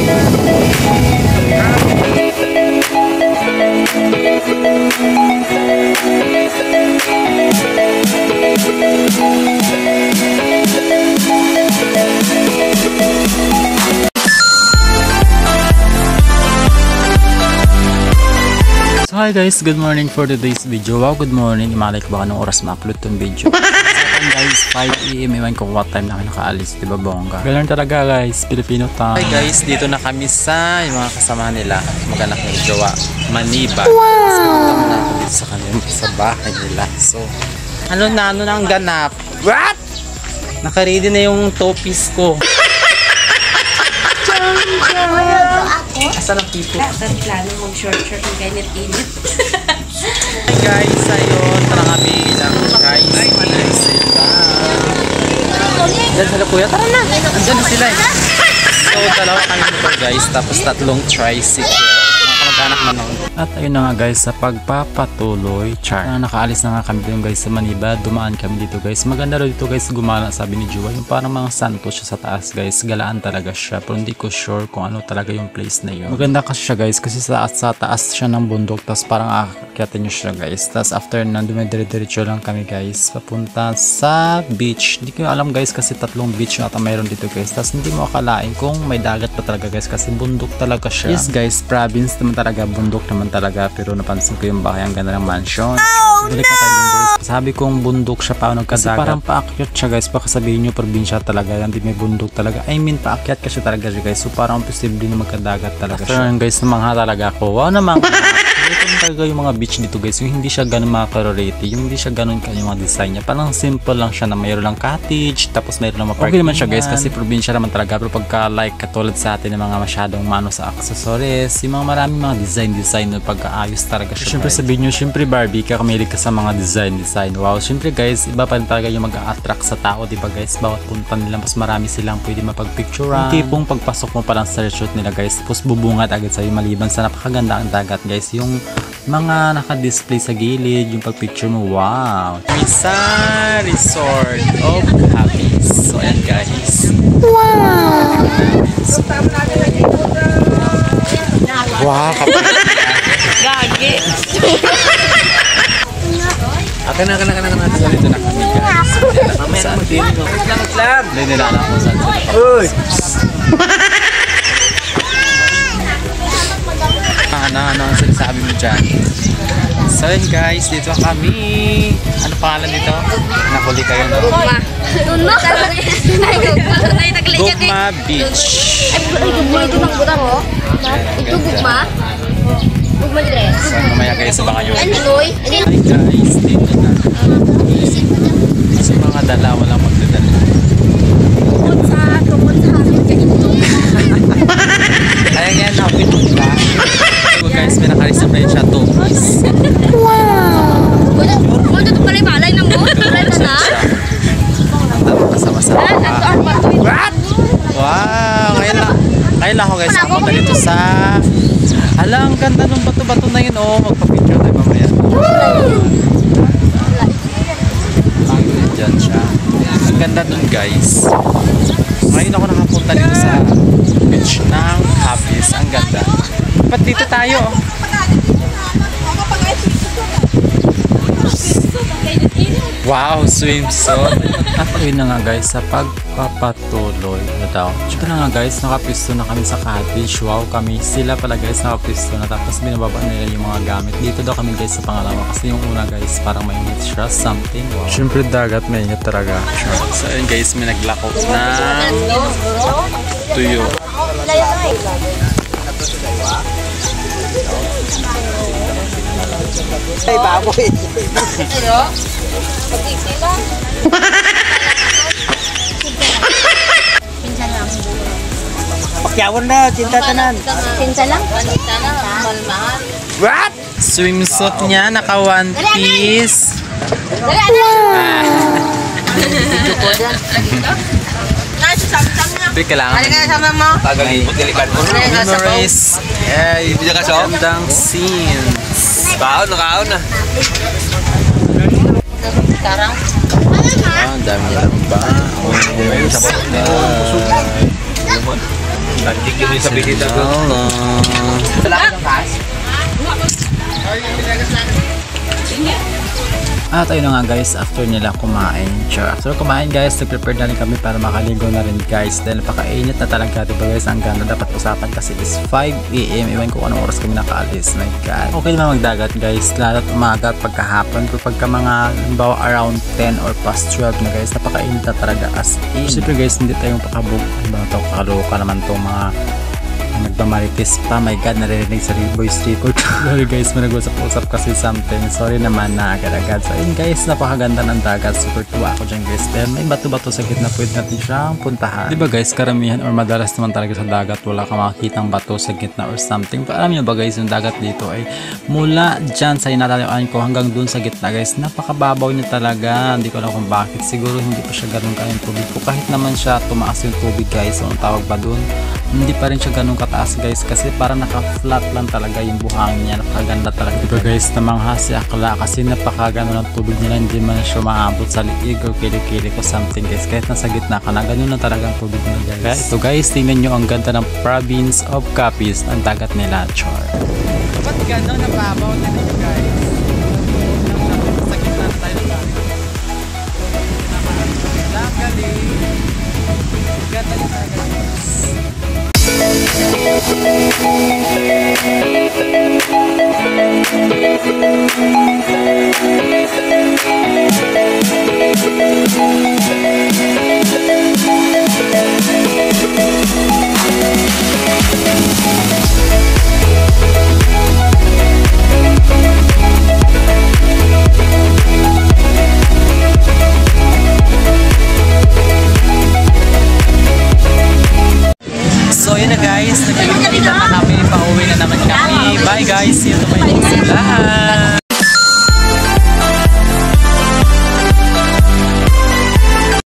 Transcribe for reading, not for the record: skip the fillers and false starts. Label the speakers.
Speaker 1: So hi guys, good morning for today's video. Wow, good morning. Imalay ko baka nung oras ma-upload tong video. So guys, 5 AM, ewan ko what time na kami nakaalis, diba bongga? Ganun talaga guys, Filipino time. Hi guys, dito na kami sa yung mga kasama nila, mag-anak ng jowa, Maniba. Wow! So punta muna ako dito sa kanila, sa bahay nila. So, ano na ang ganap? What? Naka-ready na yung topis ko. Asan ang people?
Speaker 2: Plano mag-short yung ganit-init.
Speaker 1: Hi guys, ayun, tara kami lang guys. Diyan sila kuya, tara na. Andyan na sila eh. So, dalawa kami nito guys, tapos tatlong tricycle. Mga kamag-anak na noon. At ayun na nga guys, sa pagpapatuloy, nakaalis na nga kami dito guys sa Maniba. Dumaan kami dito guys. Maganda rin dito guys, gumala sabi ni Juwa. Yung parang mga santo siya sa taas guys. Galaan talaga siya. Pero hindi ko sure kung ano talaga yung place na yun. Maganda kasi siya guys, kasi sa taas siya ng bundok. Tapos parang akyatin nyo siya guys. Tapos after na, dumidire-diretso lang kami guys. Papunta sa beach. Hindi ko alam guys kasi tatlong beach na mayroon dito guys. Tapos hindi mo akalain kung may dagat pa talaga guys. Kasi bundok talaga siya. Yes guys, province naman talaga. Bundok naman talaga, pero napansin ko yung bahay, ang ganda ng mansion. Balik na tayo guys. Sabi kong bundok siya pa nagkadagat. Kasi parang paakyat siya guys, baka sabihin nyo probinsya talaga, hindi may bundok talaga. I mean paakyat kasi talaga siya guys, so parang posible na magkadagat talaga siya. Pero guys, namangha talaga ako. Wow naman. Ito talaga yung mga beach dito guys, yung hindi siya ganun makaka-rate, yung hindi siya ganun yung mga design niya. Parang simple lang siya na mayroon lang cottage, tapos mayroon lang maparking. Okay naman siya guys, kasi probinsya naman talaga. Pero pagka like katulad sa atin ng mga masyadong mano sa accessories, yung mga maraming mga design na pagkaayos talaga siya. Siyempre sabihin nyo, siyempre Barbie, kamilig ka sa mga design. Wow, siyempre guys, iba pa rin talaga yung mag-a-attract sa tao, diba guys? Bawat punta nila, mas marami silang pwede mapagpicturean. Yung tipong pagpasok mo pa lang sa resort nila guys, tapos bubungat agad sa'yo maliban sa napakaganda ang dagat guys. Yung mga naka-display sa gilid, yung pag-picture mo, wow! Sa Resort of Happiness. So ayan guys. Wow! Wow!
Speaker 2: Gagi!
Speaker 1: Akan na. So dito na kami guys. Mamaya na mag-din ko. Lang. Hindi nila alam kung saan sila. Uy! Ano ang sinasabi mo dyan? So yun guys, dito kami. Ano pangalan dito? Nakuli kayo no? Gugma Beach.
Speaker 2: Gugma ito ng buta mo? Ito gugma? Gugma dress.
Speaker 1: So mamaya guys, baka yun. Hi guys, dito na. Kasi mga dala, walang magdadala.
Speaker 2: Tungkol sa akin ganito.
Speaker 1: Ayan yan, nakapit mo ba? Guys, may naka-reserve siya 2 piece.
Speaker 2: Wow! Wala ito pala yung balay ng mo? Wala na?
Speaker 1: Masama-sama. What? Wow! Ngayon lang ako guys. Ako na dito sa... Hala, ang ganda ng bato-bato na yun. Oh, magpa-picture tayo mamaya. Diyan siya. Ang ganda dun guys. Ngayon ako nakapunta dito sa beach ng Happiness. Ang ganda. Ba't dito tayo? Wow, swimsuit. At yun na nga guys, sa pagpapatuloy na daw. Ito na nga guys, nakapisto na kami sa cottage. Wow, sila pala guys nakapisto na. Tapos binababa nila yung mga gamit. Dito daw kami guys sa pangalawa. Kasi yung una guys, parang mainit siya, something. Wow. Siyempre dagat, mainit talaga. So yun guys, may naglakop na tuyo.
Speaker 3: Ay, baboy.
Speaker 2: Ayo? Pag-iksi lang. Pinsan lang.
Speaker 3: Pakyawan na, cinta tanan.
Speaker 2: Pinsan lang? Pinsan lang. Malmahal.
Speaker 1: What? Swimsuit niya, naka one piece.
Speaker 2: Dali, ano? Video ko dyan.
Speaker 1: Tapi kailangan memories. Gandang scenes.
Speaker 3: Kaon na.
Speaker 2: Sekarang?
Speaker 1: Ang dami lang ba?
Speaker 3: Thank you sa bisita ko.
Speaker 1: At ayun na nga guys, after nila kumain, after kumain guys, nag-prepare na rin kami para makaligo na rin guys dahil napakainit na talaga, diba guys? Ang ganda dapat usapan kasi is 5 AM, iwan ko anong oras kami nakaalis, my god. Okay naman magdagat guys, lalo't umaga at pagkahapon, pagka mga bawa around 10 or past 12 na guys, napakainit na talaga as in. Siyempre guys, hindi tayong pakabog, kakaloka naman itong mga nagpamarites pa, my god, naririnig sa voice record. Sorry guys, may nag-usap-usap kasi something, sorry naman na agad-agad. So ayun guys, napakaganda ng dagat, super tuwa ako dyan guys, dahil may bato-bato sa gitna, pwede natin siyang puntahan. Diba guys, karamihan or madalas naman talaga sa dagat wala ka makikitang bato sa gitna or something. Pero alam nyo ba guys, yung dagat dito ay mula dyan sa inalayuan ko hanggang dun sa gitna guys, napakababaw niya talaga. Hindi ko alam kung bakit, siguro hindi pa siya ganun kayang tubig ko, kahit naman siya tumaas yung tubig guys, so ang tawag ba dun, hindi pa rin siya ganun kataas guys, kasi parang naka-flat lang talaga yung buhangin niya. Napakaganda talaga. Diba guys, namangha si Akla kasi napakaganda ng tubig nila, hindi man siya maabot sa liig o kilikili ko something guys, kahit nasa gitna ka na, ganun na talaga ang tubig nila guys. Ito guys, tingnan nyo ang ganda ng province of Capiz, ang dagat nila, char. Ba't gano'n nababaw na nito guys? Sa gitna na tayo ng dagat. Galing. Ganda nyo talaga guys. So yun na guys, nagkakita na kami, pauwi na naman kami. Bye guys, see you to my next vlog.